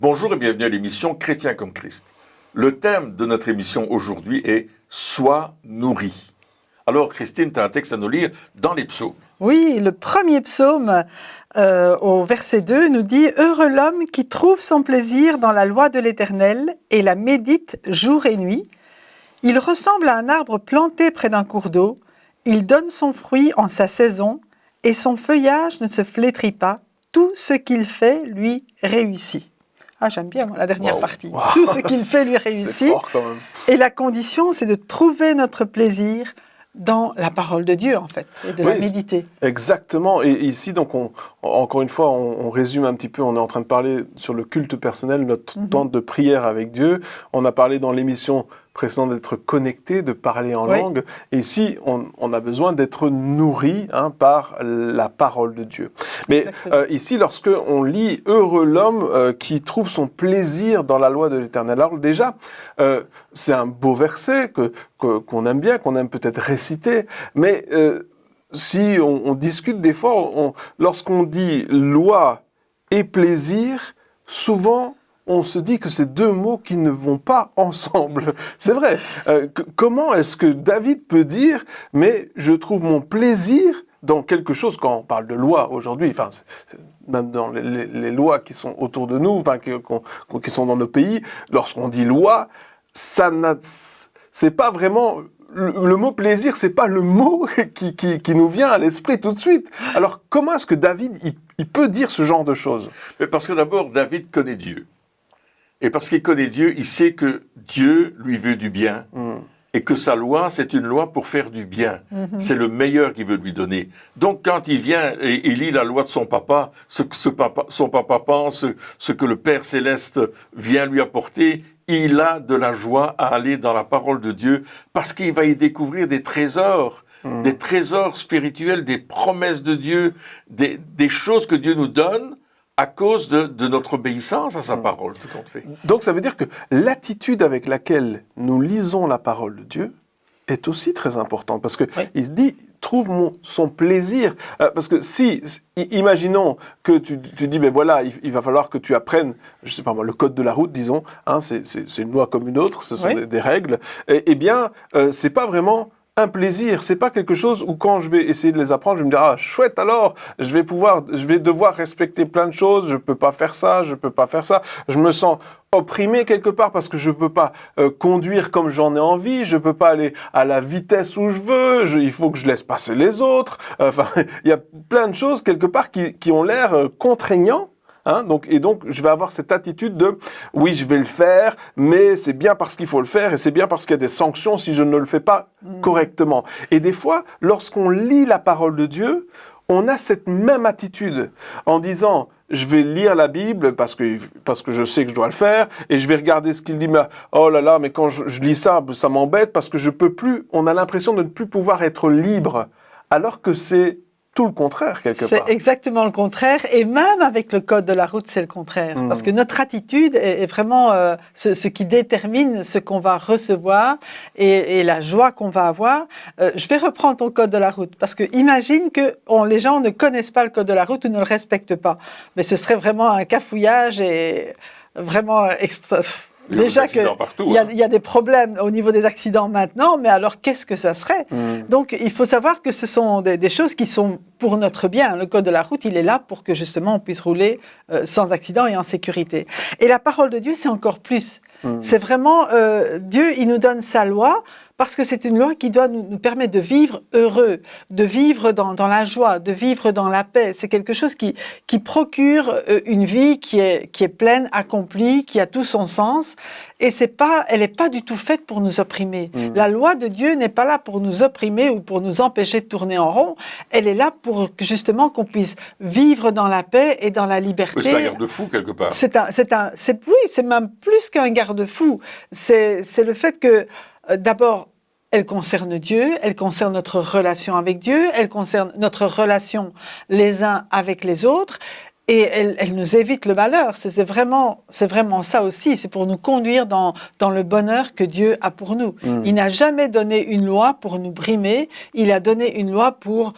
Bonjour et bienvenue à l'émission Chrétien comme Christ. Le thème de notre émission aujourd'hui est « Sois nourri ». Alors Christine, tu as un texte à nous lire dans les psaumes. Oui, le premier psaume au verset 2 nous dit « Heureux l'homme qui trouve son plaisir dans la loi de l'Éternel et la médite jour et nuit. Il ressemble à un arbre planté près d'un cours d'eau. Il donne son fruit en sa saison et son feuillage ne se flétrit pas. Tout ce qu'il fait lui réussit. » Ah, j'aime bien moi, la dernière partie. Wow. Tout ce qu'il fait lui réussit. C'est fort quand même. Et la condition, c'est de trouver notre plaisir dans la parole de Dieu, en fait, et de la méditer. Exactement. Et ici, donc, encore une fois, on résume un petit peu. On est en train de parler sur le culte personnel, notre temps de prière avec Dieu. On a parlé dans l'émission précédente d'être connecté, de parler en langue. Et ici, on a besoin d'être nourri par la parole de Dieu. Mais ici, lorsque on lit « Heureux l'homme qui trouve son plaisir dans la loi de l'Éternel », alors déjà, c'est un beau verset qu'on aime bien, qu'on aime peut-être réciter, mais si on discute des fois, lorsqu'on dit « loi » et « plaisir », souvent, on se dit que c'est deux mots qui ne vont pas ensemble. C'est vrai. Comment est-ce que David peut dire « mais je trouve mon plaisir » dans quelque chose, quand on parle de loi aujourd'hui, enfin, même dans les lois qui sont autour de nous, enfin, qui sont dans nos pays, lorsqu'on dit loi, c'est pas vraiment... Le mot plaisir, c'est pas le mot qui nous vient à l'esprit tout de suite. Alors, comment est-ce que David, il peut dire ce genre de choses? Mais parce que d'abord, David connaît Dieu. Et parce qu'il connaît Dieu, il sait que Dieu lui veut du bien. Et que sa loi, c'est une loi pour faire du bien. C'est le meilleur qu'il veut lui donner. Donc, quand il vient et il lit la loi de son papa, son papa pense, ce que le Père Céleste vient lui apporter, il a de la joie à aller dans la parole de Dieu parce qu'il va y découvrir des trésors spirituels, des promesses de Dieu, des choses que Dieu nous donne à cause de notre obéissance à sa parole, tout compte fait. Donc ça veut dire que l'attitude avec laquelle nous lisons la parole de Dieu est aussi très importante, parce que il dit trouve son plaisir, parce que imaginons que tu dis ben voilà, il va falloir que tu apprennes, je sais pas moi, le code de la route, disons, c'est une loi comme une autre, ce sont des règles, et bien c'est pas vraiment un plaisir, c'est pas quelque chose où quand je vais essayer de les apprendre, je vais me dire ah chouette alors, je vais devoir respecter plein de choses, je peux pas faire ça, je me sens opprimé quelque part parce que je peux pas conduire comme j'en ai envie, je peux pas aller à la vitesse où je veux, il faut que je laisse passer les autres, enfin il y a plein de choses quelque part qui ont l'air contraignants. Donc je vais avoir cette attitude de oui, je vais le faire, mais c'est bien parce qu'il faut le faire et c'est bien parce qu'il y a des sanctions si je ne le fais pas correctement. Et des fois, lorsqu'on lit la parole de Dieu, on a cette même attitude en disant je vais lire la Bible parce que je sais que je dois le faire et je vais regarder ce qu'il dit, mais oh là là, mais quand je lis ça, ça m'embête parce que je peux plus, on a l'impression de ne plus pouvoir être libre, alors que c'est tout le contraire, quelque part. C'est exactement le contraire, et même avec le code de la route, c'est le contraire. Parce que notre attitude est vraiment ce qui détermine ce qu'on va recevoir et la joie qu'on va avoir. Je vais reprendre ton code de la route, parce que imagine que les gens ne connaissent pas le code de la route ou ne le respectent pas. Mais ce serait vraiment un cafouillage et vraiment extra... Déjà qu'il y a des problèmes au niveau des accidents maintenant, mais alors qu'est-ce que ça serait? Donc il faut savoir que ce sont des choses qui sont pour notre bien. Le code de la route, il est là pour que justement on puisse rouler sans accident et en sécurité. Et la parole de Dieu, c'est encore plus. C'est vraiment, Dieu, il nous donne sa loi, parce que c'est une loi qui doit nous permettre de vivre heureux, de vivre dans la joie, de vivre dans la paix. C'est quelque chose qui procure une vie qui est pleine, accomplie, qui a tout son sens. Et elle n'est pas du tout faite pour nous opprimer. La loi de Dieu n'est pas là pour nous opprimer ou pour nous empêcher de tourner en rond. Elle est là pour justement qu'on puisse vivre dans la paix et dans la liberté. C'est un garde-fou quelque part. Oui, c'est même plus qu'un garde-fou. C'est le fait que d'abord, elle concerne Dieu, elle concerne notre relation avec Dieu, elle concerne notre relation les uns avec les autres, et elle nous évite le malheur. C'est vraiment ça aussi, c'est pour nous conduire dans le bonheur que Dieu a pour nous. Il n'a jamais donné une loi pour nous brimer, il a donné une loi pour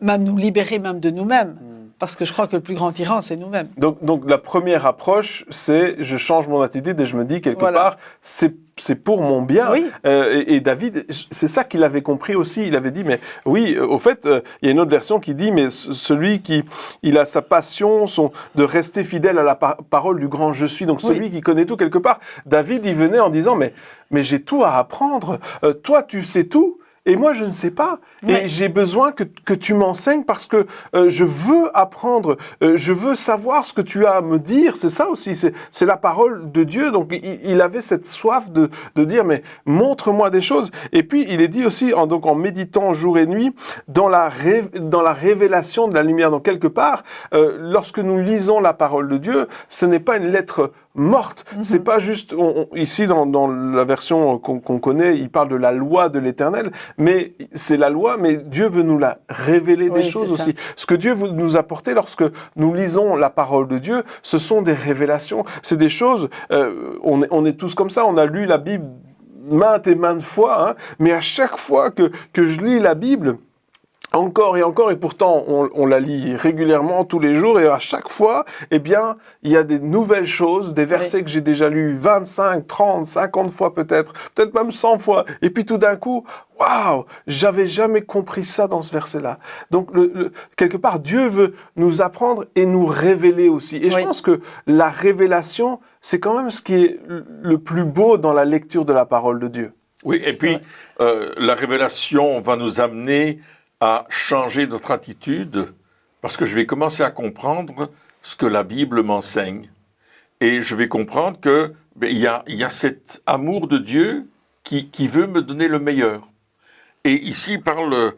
même nous libérer même de nous-mêmes. parce que je crois que le plus grand tyran, c'est nous-mêmes. Donc la première approche, c'est je change mon attitude et je me dis quelque part, c'est pour mon bien. Oui. Et David, c'est ça qu'il avait compris aussi. Il avait dit, mais oui, au fait, il y a une autre version qui dit, mais celui qui, il a sa passion de rester fidèle à la parole du grand je suis. Donc celui qui connaît tout quelque part. David, il venait en disant, mais j'ai tout à apprendre. Toi, tu sais tout. Et moi, je ne sais pas. Oui. Et j'ai besoin que tu m'enseignes parce que je veux apprendre. Je veux savoir ce que tu as à me dire. C'est ça aussi. C'est la parole de Dieu. Donc, il avait cette soif de dire, mais montre-moi des choses. Et puis, il est dit aussi, en méditant jour et nuit, dans la révélation de la lumière. Donc, quelque part, lorsque nous lisons la parole de Dieu, ce n'est pas une lettre morte. Mm-hmm. C'est pas juste, ici, dans la version qu'on connaît, il parle de la loi de l'Éternel. Mais c'est la loi, mais Dieu veut nous la révéler des choses aussi. Ce que Dieu veut nous apporter lorsque nous lisons la parole de Dieu, ce sont des révélations. C'est des choses, on est tous comme ça, on a lu la Bible maintes et maintes fois, hein, mais à chaque fois que je lis la Bible, encore et encore, et pourtant on la lit régulièrement tous les jours, et à chaque fois, eh bien, il y a des nouvelles choses, des versets que j'ai déjà lus 25, 30, 50 fois peut-être même 100 fois, et puis tout d'un coup, waouh, j'avais jamais compris ça dans ce verset-là. Donc, quelque part, Dieu veut nous apprendre et nous révéler aussi. Et je pense que la révélation, c'est quand même ce qui est le plus beau dans la lecture de la parole de Dieu. Oui, et puis, la révélation va nous amener à changer notre attitude, parce que je vais commencer à comprendre ce que la Bible m'enseigne. Et je vais comprendre que il y a cet amour de Dieu qui veut me donner le meilleur. Et ici, il parle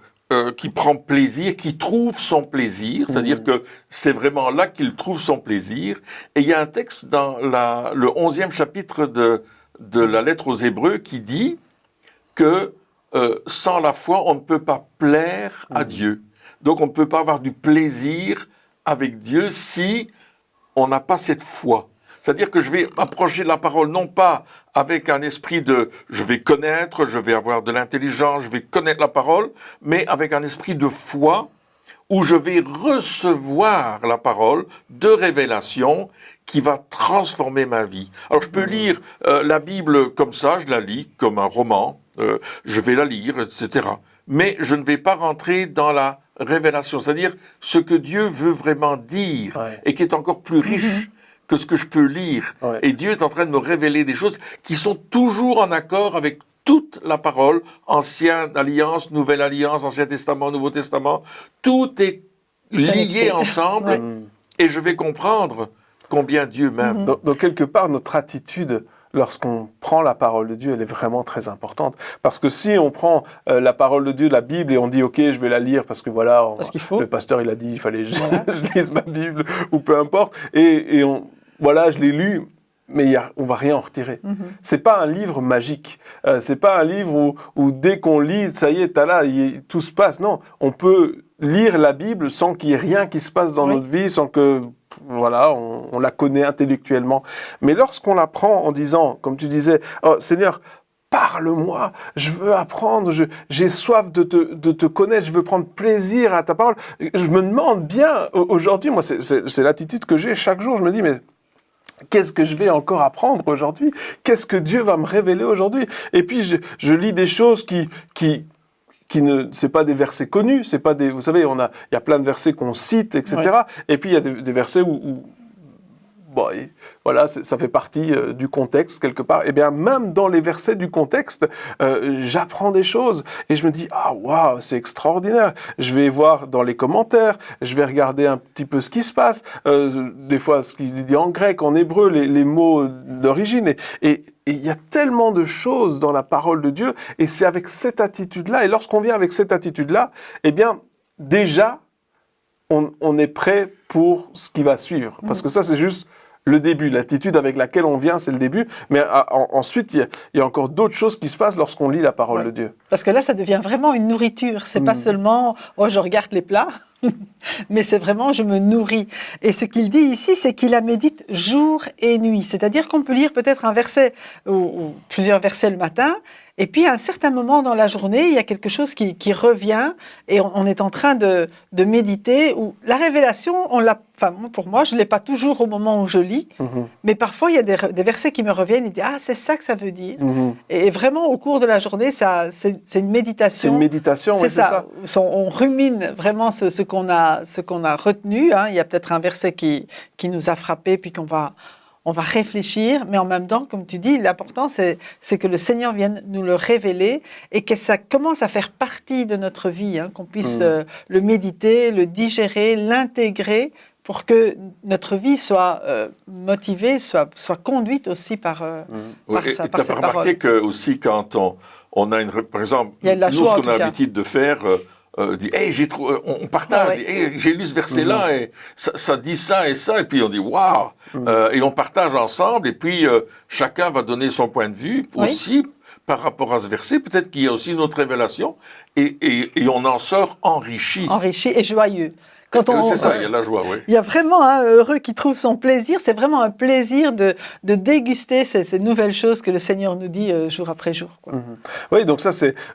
qui prend plaisir, qui trouve son plaisir, c'est-à-dire que c'est vraiment là qu'il trouve son plaisir. Et il y a un texte dans le 11e chapitre de la lettre aux Hébreux qui dit que sans la foi, on ne peut pas plaire à Dieu. Donc, on ne peut pas avoir du plaisir avec Dieu si on n'a pas cette foi. C'est-à-dire que je vais approcher de la parole non pas avec un esprit de je vais connaître, je vais avoir de l'intelligence, je vais connaître la parole, mais avec un esprit de foi où je vais recevoir la parole de révélation qui va transformer ma vie. Alors, je peux lire la Bible comme ça, je la lis comme un roman, je vais la lire, etc. Mais je ne vais pas rentrer dans la révélation, c'est-à-dire ce que Dieu veut vraiment dire et qui est encore plus riche que ce que je peux lire. Et Dieu est en train de me révéler des choses qui sont toujours en accord avec toute la parole, Ancienne Alliance, Nouvelle Alliance, Ancien Testament, Nouveau Testament, tout est lié ensemble et je vais comprendre combien Dieu m'aime. Donc quelque part, notre attitude lorsqu'on prend la parole de Dieu, elle est vraiment très importante. Parce que si on prend la parole de Dieu, la Bible, et on dit « Ok, je vais la lire parce que voilà, le pasteur il a dit il fallait que je lise ma Bible, ou peu importe. » Et voilà, je l'ai lu, mais on va rien en retirer. C'est pas un livre magique. C'est pas un livre où dès qu'on lit, ça y est, tout se passe. Non, on peut lire la Bible sans qu'il y ait rien qui se passe dans notre vie, sans que voilà, on la connaît intellectuellement. Mais lorsqu'on la prend en disant, comme tu disais, oh, Seigneur, parle-moi, je veux apprendre, j'ai soif de te connaître, je veux prendre plaisir à ta parole. Je me demande bien, aujourd'hui, moi, c'est l'attitude que j'ai chaque jour, je me dis, mais qu'est-ce que je vais encore apprendre aujourd'hui? Qu'est-ce que Dieu va me révéler aujourd'hui? Et puis, je lis des choses qui c'est pas des versets connus, c'est pas des, vous savez, il y a plein de versets qu'on cite, etc. Et puis il y a des versets où bon, voilà, ça fait partie du contexte quelque part. Et bien même dans les versets du contexte, j'apprends des choses et je me dis ah waouh, c'est extraordinaire. Je vais voir dans les commentaires, je vais regarder un petit peu ce qui se passe. Des fois, ce qu'il dit en grec, en hébreu, les mots d'origine et il y a tellement de choses dans la parole de Dieu, et c'est avec cette attitude-là, et lorsqu'on vient avec cette attitude-là, eh bien, déjà, on est prêt pour ce qui va suivre. Parce que ça, c'est juste le début. L'attitude avec laquelle on vient, c'est le début. Mais ensuite, il y a encore d'autres choses qui se passent lorsqu'on lit la parole de Dieu. Parce que là, ça devient vraiment une nourriture. C'est pas seulement, oh, je regarde les plats. Mais c'est vraiment, je me nourris. Et ce qu'il dit ici, c'est qu'il la médite jour et nuit. C'est-à-dire qu'on peut lire peut-être un verset ou plusieurs versets le matin, et puis à un certain moment dans la journée, il y a quelque chose qui revient, et on est en train de méditer. Ou la révélation, pour moi, je ne l'ai pas toujours au moment où je lis, mais parfois il y a des versets qui me reviennent et disent « Ah, c'est ça que ça veut dire ». Et vraiment, au cours de la journée, c'est une méditation. C'est une méditation, oui, c'est ça. On rumine vraiment ce qu'on a retenu. Hein. Il y a peut-être un verset qui nous a frappé, puis on va réfléchir, mais en même temps, comme tu dis, l'important, c'est que le Seigneur vienne nous le révéler et que ça commence à faire partie de notre vie, hein, qu'on puisse le méditer, le digérer, l'intégrer, pour que notre vie soit motivée, soit conduite aussi par sa parole. Tu as remarqué que aussi quand on a par exemple, il y a de la joie, nous, ce qu'on a l'habitude de faire, dit, hey, on partage, hey, j'ai lu ce verset-là, et ça dit ça et ça, et puis on dit, waouh, et on partage ensemble, et puis chacun va donner son point de vue aussi par rapport à ce verset. Peut-être qu'il y a aussi une autre révélation, et on en sort enrichi. Enrichi et joyeux. C'est ça, il y a la joie, oui. Il y a vraiment un heureux qui trouve son plaisir. C'est vraiment un plaisir de déguster ces nouvelles choses que le Seigneur nous dit jour après jour, quoi. Oui, donc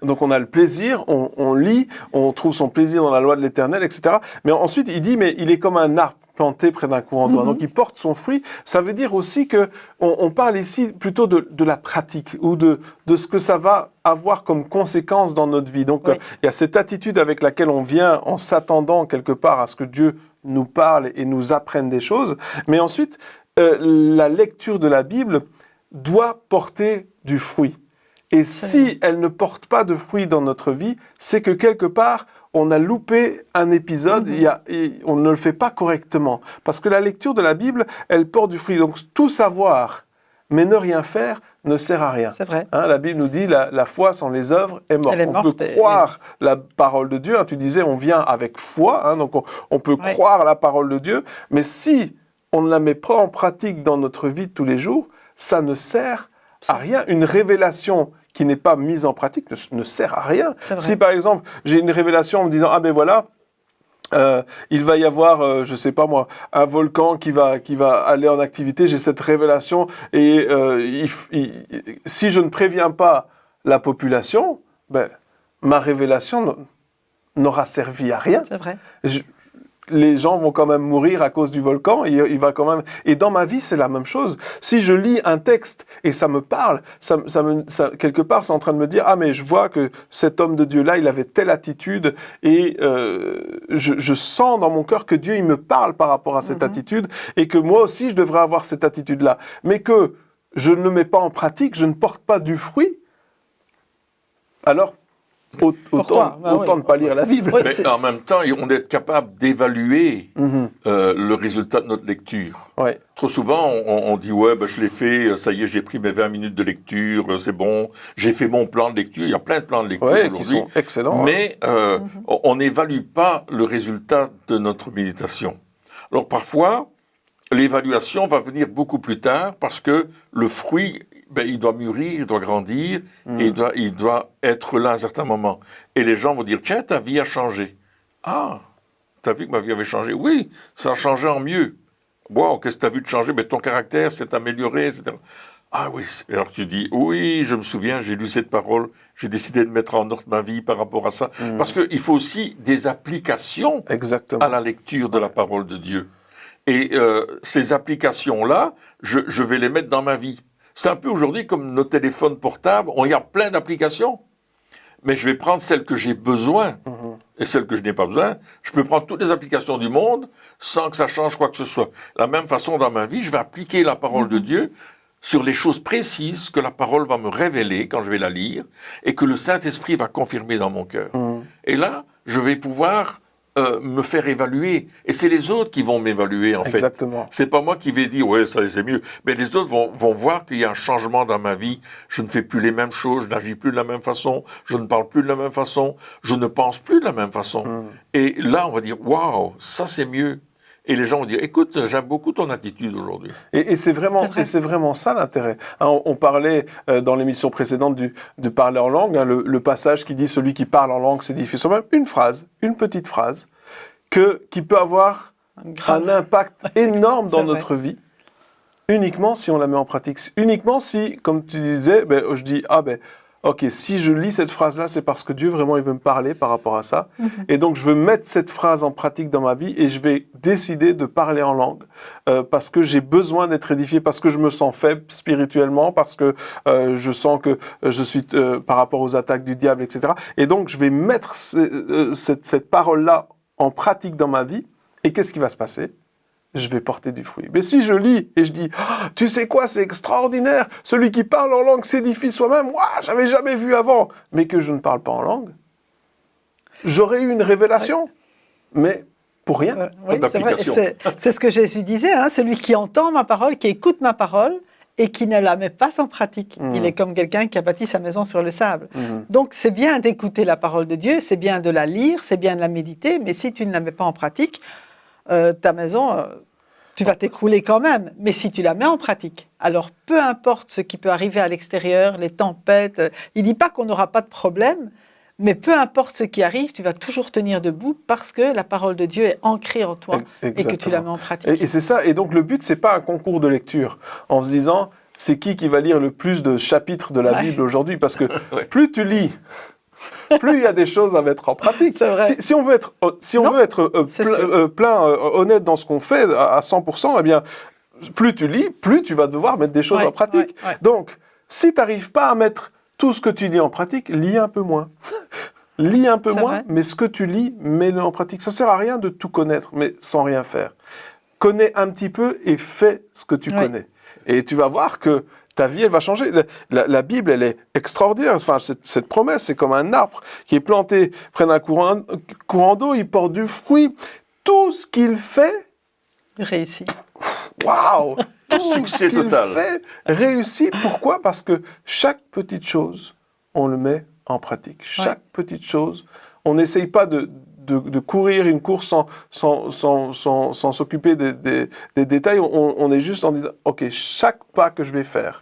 donc on a le plaisir, on lit, on trouve son plaisir dans la loi de l'Éternel, etc. Mais ensuite, il dit, mais il est comme un arbre planté près d'un courant d'eau. Donc il porte son fruit. Ça veut dire aussi que on parle ici plutôt de la pratique ou de ce que ça va avoir comme conséquence dans notre vie. Donc il y a cette attitude avec laquelle on vient en s'attendant quelque part à ce que Dieu nous parle et nous apprenne des choses. Mais ensuite, la lecture de la Bible doit porter du fruit. Et si elle ne porte pas de fruit dans notre vie, c'est que quelque part, on a loupé un épisode, on ne le fait pas correctement. Parce que la lecture de la Bible, elle porte du fruit. Donc tout savoir, mais ne rien faire, ne sert à rien. C'est vrai. Hein, la Bible nous dit la foi sans les œuvres est morte. On peut croire la parole de Dieu. Hein, tu disais, on vient avec foi, hein, donc on peut croire la parole de Dieu. Mais si on ne la met pas en pratique dans notre vie de tous les jours, ça ne sert à rien. Une révélation qui n'est pas mise en pratique ne sert à rien. Si par exemple, j'ai une révélation en me disant « Ah ben voilà, il va y avoir, je sais pas moi, un volcan qui va aller en activité, j'ai cette révélation et si je ne préviens pas la population, ben, ma révélation n'aura servi à rien. » C'est vrai. Les gens vont quand même mourir à cause du volcan, il va quand même... Et dans ma vie, c'est la même chose. Si je lis un texte et ça me parle, quelque part, c'est en train de me dire « Ah, mais je vois que cet homme de Dieu-là, il avait telle attitude et je sens dans mon cœur que Dieu, il me parle par rapport à cette attitude et que moi aussi, je devrais avoir cette attitude-là. Mais que je ne le mets pas en pratique, je ne porte pas du fruit, alors... Autant ne pas lire la Bible. Oui, mais en même temps, on est capable d'évaluer le résultat de notre lecture. Ouais. Trop souvent, on dit « Ouais, ben, je l'ai fait, ça y est, j'ai pris mes 20 minutes de lecture, c'est bon, j'ai fait mon plan de lecture. » Il y a plein de plans de lecture aujourd'hui. Qui sont excellents. Mais on n'évalue pas le résultat de notre méditation. Alors parfois, l'évaluation va venir beaucoup plus tard parce que le fruit... Ben, il doit mûrir, il doit grandir, et il doit être là à un certain moment. Et les gens vont dire, tiens, ta vie a changé. Ah, t'as vu que ma vie avait changé? Oui, ça a changé en mieux. Wow, qu'est-ce que t'as vu de changer? Ben, ton caractère s'est amélioré, etc. Ah oui, alors tu dis, oui, je me souviens, j'ai lu cette parole, j'ai décidé de mettre en ordre ma vie par rapport à ça. Parce qu'il faut aussi des applications à la lecture de la parole de Dieu. Et ces applications-là, je vais les mettre dans ma vie. C'est un peu aujourd'hui comme nos téléphones portables, il y a plein d'applications. Mais je vais prendre celles que j'ai besoin et celles que je n'ai pas besoin. Je peux prendre toutes les applications du monde sans que ça change quoi que ce soit. De la même façon, dans ma vie, je vais appliquer la parole de Dieu sur les choses précises que la parole va me révéler quand je vais la lire et que le Saint-Esprit va confirmer dans mon cœur. Et là, je vais pouvoir... me faire évaluer. Et c'est les autres qui vont m'évaluer, en fait. Exactement. C'est pas moi qui vais dire, ouais, ça c'est mieux. Mais les autres vont voir qu'il y a un changement dans ma vie. Je ne fais plus les mêmes choses, je n'agis plus de la même façon, je ne parle plus de la même façon, je ne pense plus de la même façon. Et là, on va dire, waouh, ça c'est mieux. Et les gens vont dire, écoute, j'aime beaucoup ton attitude aujourd'hui. Et c'est vraiment ça l'intérêt. Hein, on parlait dans l'émission précédente de parler en langue, hein, le passage qui dit celui qui parle en langue, c'est difficile. Même une phrase, une petite phrase, qui peut avoir un impact énorme dans notre vie, uniquement si on la met en pratique. Uniquement si, comme tu disais, je dis, ok, si je lis cette phrase-là, c'est parce que Dieu, vraiment, il veut me parler par rapport à ça. Et donc, je veux mettre cette phrase en pratique dans ma vie et je vais décider de parler en langue parce que j'ai besoin d'être édifié, parce que je me sens faible spirituellement, parce que je sens que je suis par rapport aux attaques du diable, etc. Et donc, je vais mettre cette parole-là en pratique dans ma vie. Et qu'est-ce qui va se passer ? Je vais porter du fruit. Mais si je lis et je dis, tu sais quoi, c'est extraordinaire, celui qui parle en langue s'édifie soi-même, j'avais jamais vu avant, mais que je ne parle pas en langue, j'aurais eu une révélation, mais pour rien. Oui, c'est ce que Jésus disait, celui qui entend ma parole, qui écoute ma parole et qui ne la met pas en pratique. Il est comme quelqu'un qui a bâti sa maison sur le sable. Donc c'est bien d'écouter la parole de Dieu, c'est bien de la lire, c'est bien de la méditer, mais si tu ne la mets pas en pratique, ta maison, tu vas t'écrouler quand même. Mais si tu la mets en pratique, alors peu importe ce qui peut arriver à l'extérieur, les tempêtes, il ne dit pas qu'on n'aura pas de problème, mais peu importe ce qui arrive, tu vas toujours tenir debout parce que la parole de Dieu est ancrée en toi. Exactement. Et que tu la mets en pratique. Et c'est ça. Et donc le but, c'est pas un concours de lecture en se disant c'est qui va lire le plus de chapitres de la Bible aujourd'hui, parce que plus tu lis, plus il y a des choses à mettre en pratique. Si on veut être, honnête dans ce qu'on fait à 100%, eh bien, plus tu lis, plus tu vas devoir mettre des choses en pratique. Donc, si tu n'arrives pas à mettre tout ce que tu lis en pratique, lis un peu moins. Lis un peu moins, mais ce que tu lis, mets-le en pratique. Ça ne sert à rien de tout connaître, mais sans rien faire. Connais un petit peu et fais ce que tu connais. Et tu vas voir que ta vie, elle va changer. La Bible, elle est extraordinaire. Enfin, cette promesse, c'est comme un arbre qui est planté près d'un courant d'eau, il porte du fruit. Tout ce qu'il fait réussit. Waouh! Tout ce qu'il fait réussit. Pourquoi? Parce que chaque petite chose, on le met en pratique. Chaque petite chose, on n'essaye pas de courir une course sans s'occuper des détails. On est juste en disant, ok, chaque pas que je vais faire,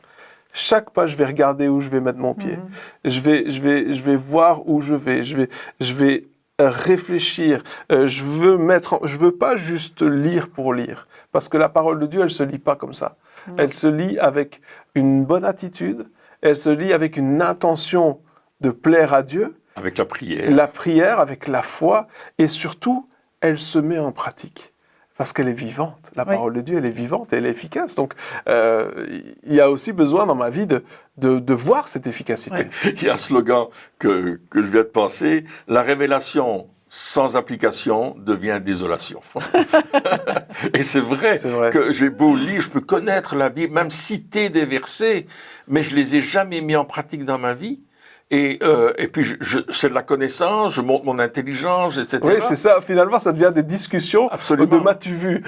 chaque pas, je vais regarder où je vais mettre mon pied. Je vais voir où je vais. Je vais réfléchir. Je veux pas juste lire pour lire. Parce que la parole de Dieu, elle se lit pas comme ça. Elle se lit avec une bonne attitude. Elle se lit avec une intention de plaire à Dieu. Avec la prière. La prière, avec la foi. Et surtout, elle se met en pratique. Parce qu'elle est vivante. La parole de Dieu, elle est vivante et elle est efficace. Donc, il y a aussi besoin dans ma vie de voir cette efficacité. Il y a un slogan que je viens de penser. La révélation sans application devient désolation. Et c'est vrai que j'ai beau lire, je peux connaître la Bible, même citer des versets, mais je les ai jamais mis en pratique dans ma vie. Et puis, c'est de la connaissance, je monte mon intelligence, etc. Oui, c'est ça. Finalement, ça devient des discussions de m'as-tu vu.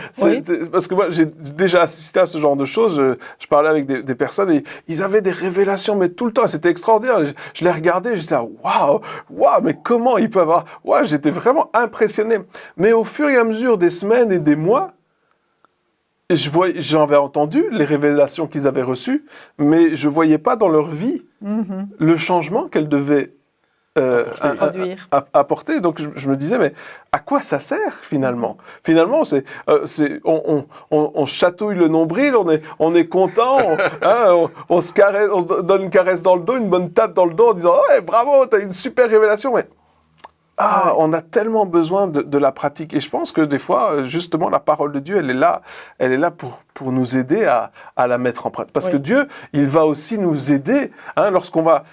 Parce que moi, j'ai déjà assisté à ce genre de choses. Je parlais avec des personnes et ils avaient des révélations, mais tout le temps. C'était extraordinaire. Je les regardais et j'étais waouh, mais comment ils peuvent avoir... J'étais vraiment impressionné. Mais au fur et à mesure des semaines et des mois, j'en avais entendu les révélations qu'ils avaient reçues, mais je ne voyais pas dans leur vie le changement qu'elles devaient apporter. Donc je me disais, mais à quoi ça sert finalement? Finalement, on chatouille le nombril, on est content, on se caresse, on se donne une caresse dans le dos, une bonne tape dans le dos en disant « bravo, tu as une super révélation !» Mais on a tellement besoin de la pratique. Et je pense que des fois, justement, la parole de Dieu, elle est là pour nous aider à la mettre en pratique. Parce que Dieu, il va aussi nous aider. Lorsqu'on va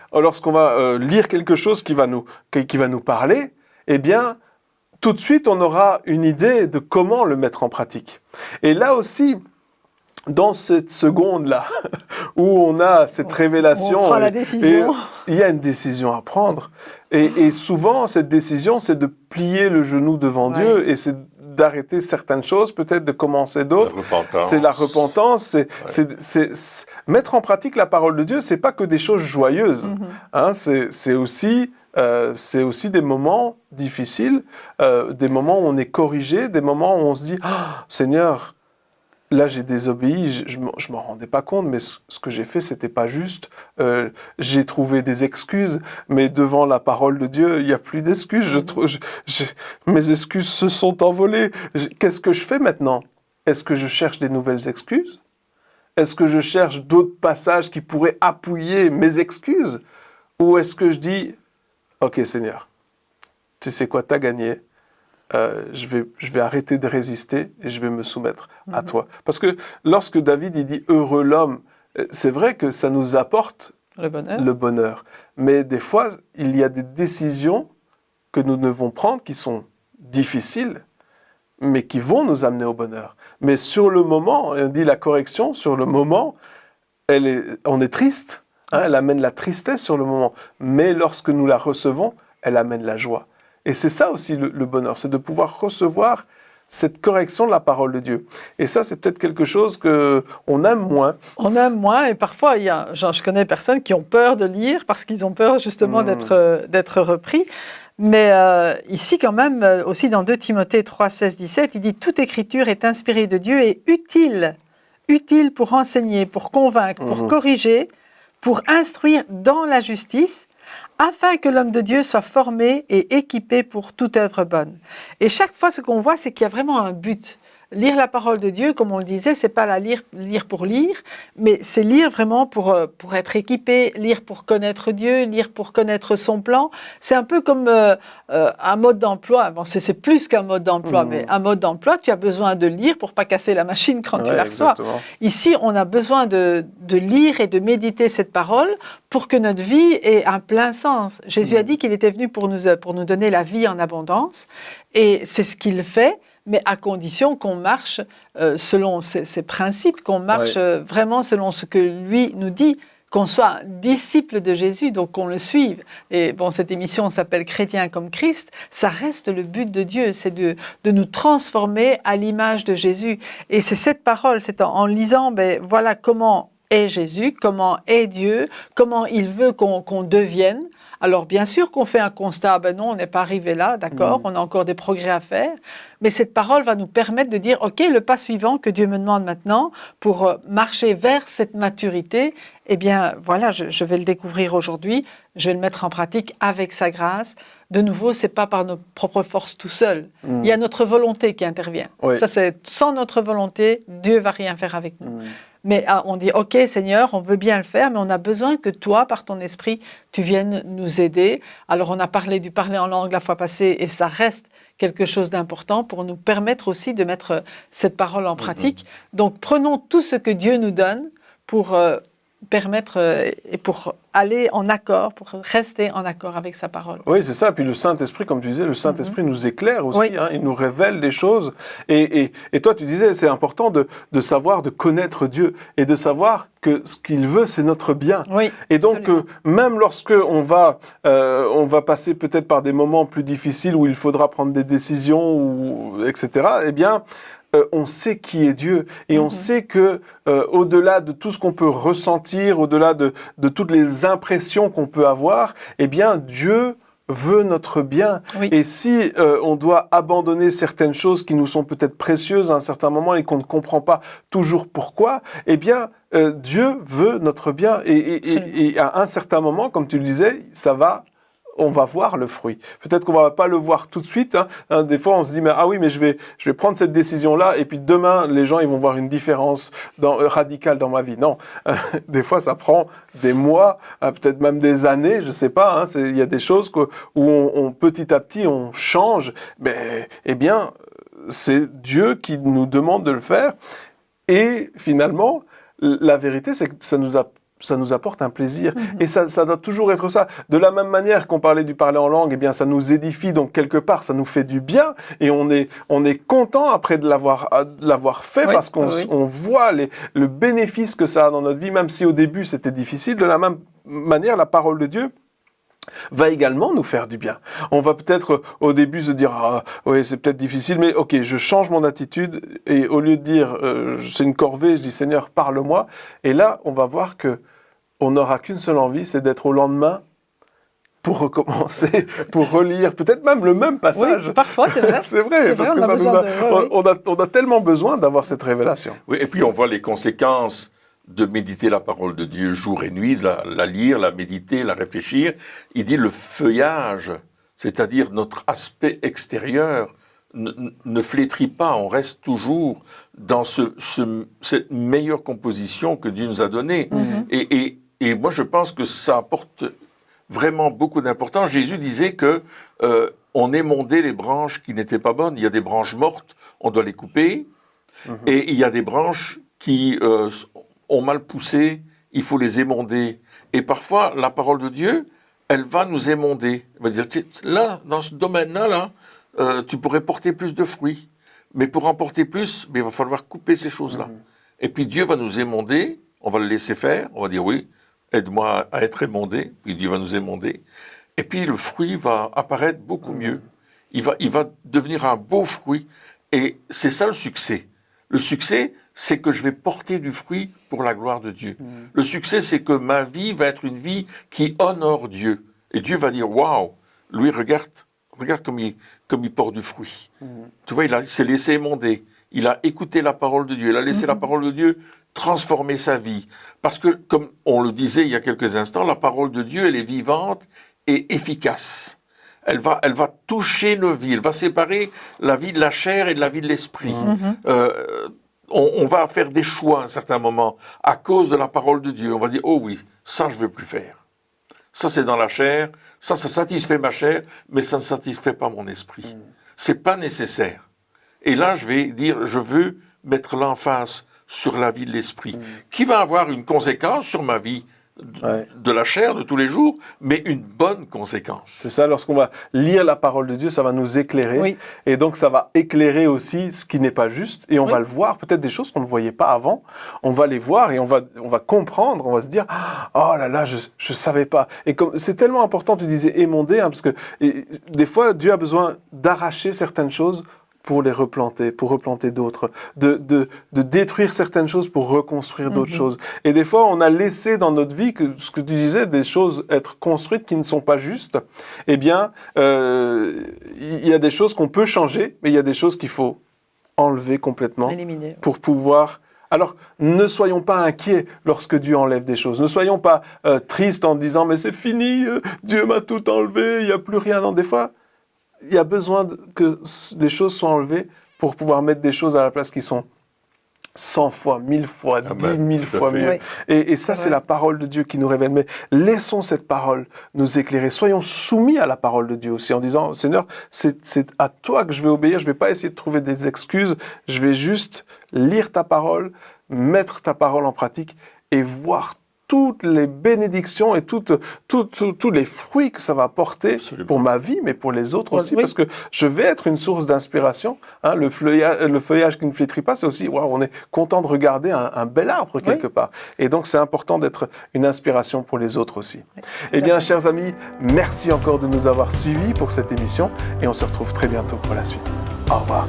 lire quelque chose qui va nous parler, eh bien, tout de suite, on aura une idée de comment le mettre en pratique. Et là aussi, dans cette seconde-là, où on a cette révélation, on prend la décision. Il y a une décision à prendre. Et souvent, cette décision, c'est de plier le genou devant Dieu et c'est d'arrêter certaines choses, peut-être de commencer d'autres. C'est la repentance. C'est mettre en pratique la parole de Dieu, c'est pas que des choses joyeuses. C'est aussi des moments difficiles, des moments où on est corrigé, des moments où on se dit « Seigneur, là j'ai désobéi, je m'en rendais pas compte, mais ce que j'ai fait, c'était pas juste. J'ai trouvé des excuses, mais devant la parole de Dieu, il y a plus d'excuses. Mes excuses se sont envolées. Qu'est-ce que je fais maintenant? Est-ce que je cherche des nouvelles excuses? Est-ce que je cherche d'autres passages qui pourraient appuyer mes excuses? Ou est-ce que je dis, OK Seigneur, tu sais quoi, t'as gagné. Je vais arrêter de résister et je vais me soumettre à toi. Parce que lorsque David il dit « heureux l'homme », c'est vrai que ça nous apporte le bonheur. Mais des fois, il y a des décisions que nous devons prendre qui sont difficiles, mais qui vont nous amener au bonheur. Mais sur le moment, on dit la correction, sur le moment, on est triste, elle amène la tristesse sur le moment. Mais lorsque nous la recevons, elle amène la joie. Et c'est ça aussi le bonheur, c'est de pouvoir recevoir cette correction de la parole de Dieu. Et ça, c'est peut-être quelque chose qu'on aime moins. On aime moins, et parfois, je connais des personnes qui ont peur de lire parce qu'ils ont peur justement d'être repris. Mais ici, quand même, aussi dans 2 Timothée 3, 16, 17, il dit « Toute écriture est inspirée de Dieu et utile pour enseigner, pour convaincre, pour corriger, pour instruire dans la justice, afin que l'homme de Dieu soit formé et équipé pour toute œuvre bonne. » Et chaque fois, ce qu'on voit, c'est qu'il y a vraiment un but. Lire la parole de Dieu, comme on le disait, c'est pas lire pour lire, mais c'est lire vraiment pour être équipé, lire pour connaître Dieu, lire pour connaître son plan. C'est un peu comme un mode d'emploi. Bon, c'est plus qu'un mode d'emploi, mais un mode d'emploi, tu as besoin de lire pour pas casser la machine quand tu la reçois. Exactement. Ici, on a besoin de lire et de méditer cette parole pour que notre vie ait un plein sens. Jésus a dit qu'il était venu pour nous donner la vie en abondance, et c'est ce qu'il fait. Mais à condition qu'on marche selon ses principes, qu'on marche vraiment selon ce que lui nous dit, qu'on soit disciple de Jésus, donc qu'on le suive. Et bon, cette émission s'appelle « Chrétien comme Christ », ça reste le but de Dieu, c'est de nous transformer à l'image de Jésus. Et c'est cette parole, c'est en lisant, voilà comment est Jésus, comment est Dieu, comment il veut qu'on devienne. Alors, bien sûr qu'on fait un constat, non, on n'est pas arrivé là, d'accord, on a encore des progrès à faire, mais cette parole va nous permettre de dire, OK, le pas suivant que Dieu me demande maintenant pour marcher vers cette maturité, eh bien, voilà, je vais le découvrir aujourd'hui, je vais le mettre en pratique avec sa grâce. De nouveau, c'est pas par nos propres forces tout seul. Il y a notre volonté qui intervient. Ça, c'est sans notre volonté, Dieu va rien faire avec nous. Mais on dit, OK Seigneur, on veut bien le faire, mais on a besoin que toi, par ton esprit, tu viennes nous aider. Alors on a parlé du parler en langue la fois passée, et ça reste quelque chose d'important pour nous permettre aussi de mettre cette parole en pratique. Donc prenons tout ce que Dieu nous donne pour permettre et pour aller en accord, pour rester en accord avec sa parole. Oui, c'est ça. Puis le Saint-Esprit, comme tu disais, le Saint-Esprit nous éclaire aussi. Il nous révèle des choses. Et toi, tu disais, c'est important de savoir, de connaître Dieu et de savoir que ce qu'il veut, c'est notre bien. Oui, et donc, même lorsque on va passer peut-être par des moments plus difficiles où il faudra prendre des décisions, etc., eh bien, on sait qui est Dieu et on sait que au-delà de tout ce qu'on peut ressentir, au-delà de toutes les impressions qu'on peut avoir, eh bien Dieu veut notre bien. Oui. Et si on doit abandonner certaines choses qui nous sont peut-être précieuses à un certain moment et qu'on ne comprend pas toujours pourquoi, eh bien Dieu veut notre bien. Et à un certain moment, comme tu le disais, on va voir le fruit. Peut-être qu'on va pas le voir tout de suite. Des fois, on se dit, mais je vais prendre cette décision-là, et puis demain, les gens, ils vont voir une différence radicale dans ma vie. Non. Des fois, ça prend des mois, peut-être même des années, je sais pas. Il y a des choses où petit à petit, on change. Mais, eh bien, c'est Dieu qui nous demande de le faire. Et finalement, la vérité, c'est que ça nous apporte un plaisir. Et ça doit toujours être ça. De la même manière qu'on parlait du parler en langue, eh bien, ça nous édifie, donc quelque part, ça nous fait du bien, et on est content après de l'avoir fait, parce qu'on voit le bénéfice que ça a dans notre vie, même si au début c'était difficile. De la même manière, la parole de Dieu va également nous faire du bien. On va peut-être au début se dire oui, c'est peut-être difficile, mais ok, je change mon attitude, et au lieu de dire c'est une corvée, je dis Seigneur, parle-moi. Et là, on va voir que on n'aura qu'une seule envie, c'est d'être au lendemain pour recommencer, pour relire, peut-être même le même passage. Oui, parfois, c'est vrai. C'est vrai, parce que ça nous a, on a tellement besoin d'avoir cette révélation. Oui, et puis on voit les conséquences de méditer la parole de Dieu jour et nuit, de la lire, la méditer, la réfléchir. Il dit le feuillage, c'est-à-dire notre aspect extérieur, ne flétrit pas, on reste toujours dans cette meilleure composition que Dieu nous a donnée. Et moi, je pense que ça apporte vraiment beaucoup d'importance. Jésus disait que on émondait les branches qui n'étaient pas bonnes. Il y a des branches mortes, on doit les couper. Et il y a des branches qui ont mal poussé, il faut les émonder. Et parfois, la parole de Dieu, elle va nous émonder. Elle va dire, là, dans ce domaine-là, tu pourrais porter plus de fruits. Mais pour en porter plus, il va falloir couper ces choses-là. Et puis Dieu va nous émonder, on va le laisser faire, on va dire oui, aide-moi à être émondé, puis Dieu va nous émonder. Et puis le fruit va apparaître beaucoup mieux. Il va devenir un beau fruit. Et c'est ça le succès. Le succès, c'est que je vais porter du fruit pour la gloire de Dieu. Le succès, c'est que ma vie va être une vie qui honore Dieu. Et Dieu va dire, waouh, lui, regarde comme il porte du fruit. Tu vois, il s'est laissé émonder. Il a écouté la parole de Dieu. Il a laissé la parole de Dieu transformer sa vie. Parce que, comme on le disait il y a quelques instants, la parole de Dieu, elle est vivante et efficace. Elle va toucher nos vies. Elle va séparer la vie de la chair et de la vie de l'esprit. On va faire des choix à un certain moment à cause de la parole de Dieu. On va dire, oh oui, ça je ne veux plus faire. Ça c'est dans la chair, ça satisfait ma chair, mais ça ne satisfait pas mon esprit. C'est pas nécessaire. Et là je vais dire, je veux mettre l'emphase sur la vie de l'esprit, qui va avoir une conséquence sur ma vie de la chair de tous les jours, mais une bonne conséquence. C'est ça, lorsqu'on va lire la parole de Dieu, ça va nous éclairer. Oui. Et donc, ça va éclairer aussi ce qui n'est pas juste. Et on va le voir, peut-être des choses qu'on ne voyait pas avant. On va les voir et on va comprendre. On va se dire, oh là là, je ne savais pas. Et comme c'est tellement important, tu disais émonder, parce que des fois, Dieu a besoin d'arracher certaines choses pour les replanter, pour replanter d'autres, de détruire certaines choses pour reconstruire d'autres choses. Et des fois, on a laissé dans notre vie, ce que tu disais, des choses être construites qui ne sont pas justes. Eh bien, il y a des choses qu'on peut changer, mais il y a des choses qu'il faut enlever complètement. Éliminer. Pour pouvoir... Alors, ne soyons pas inquiets lorsque Dieu enlève des choses. Ne soyons pas tristes en disant « mais c'est fini, Dieu m'a tout enlevé, il n'y a plus rien ». Non, des fois... Il y a besoin que des choses soient enlevées pour pouvoir mettre des choses à la place qui sont 100 fois, 1000 fois, 10 000 fois mieux. Oui. Et ça, c'est la parole de Dieu qui nous révèle. Mais laissons cette parole nous éclairer. Soyons soumis à la parole de Dieu aussi en disant, Seigneur, c'est à toi que je vais obéir. Je ne vais pas essayer de trouver des excuses. Je vais juste lire ta parole, mettre ta parole en pratique et voir toutes les bénédictions et tous les fruits que ça va porter pour ma vie, mais pour les autres aussi, parce que je vais être une source d'inspiration. Hein, le feuillage qui ne flétrit pas, c'est aussi, wow, on est content de regarder un bel arbre quelque part. Et donc, c'est important d'être une inspiration pour les autres aussi. Eh bien, chers amis, merci encore de nous avoir suivis pour cette émission et on se retrouve très bientôt pour la suite. Au revoir.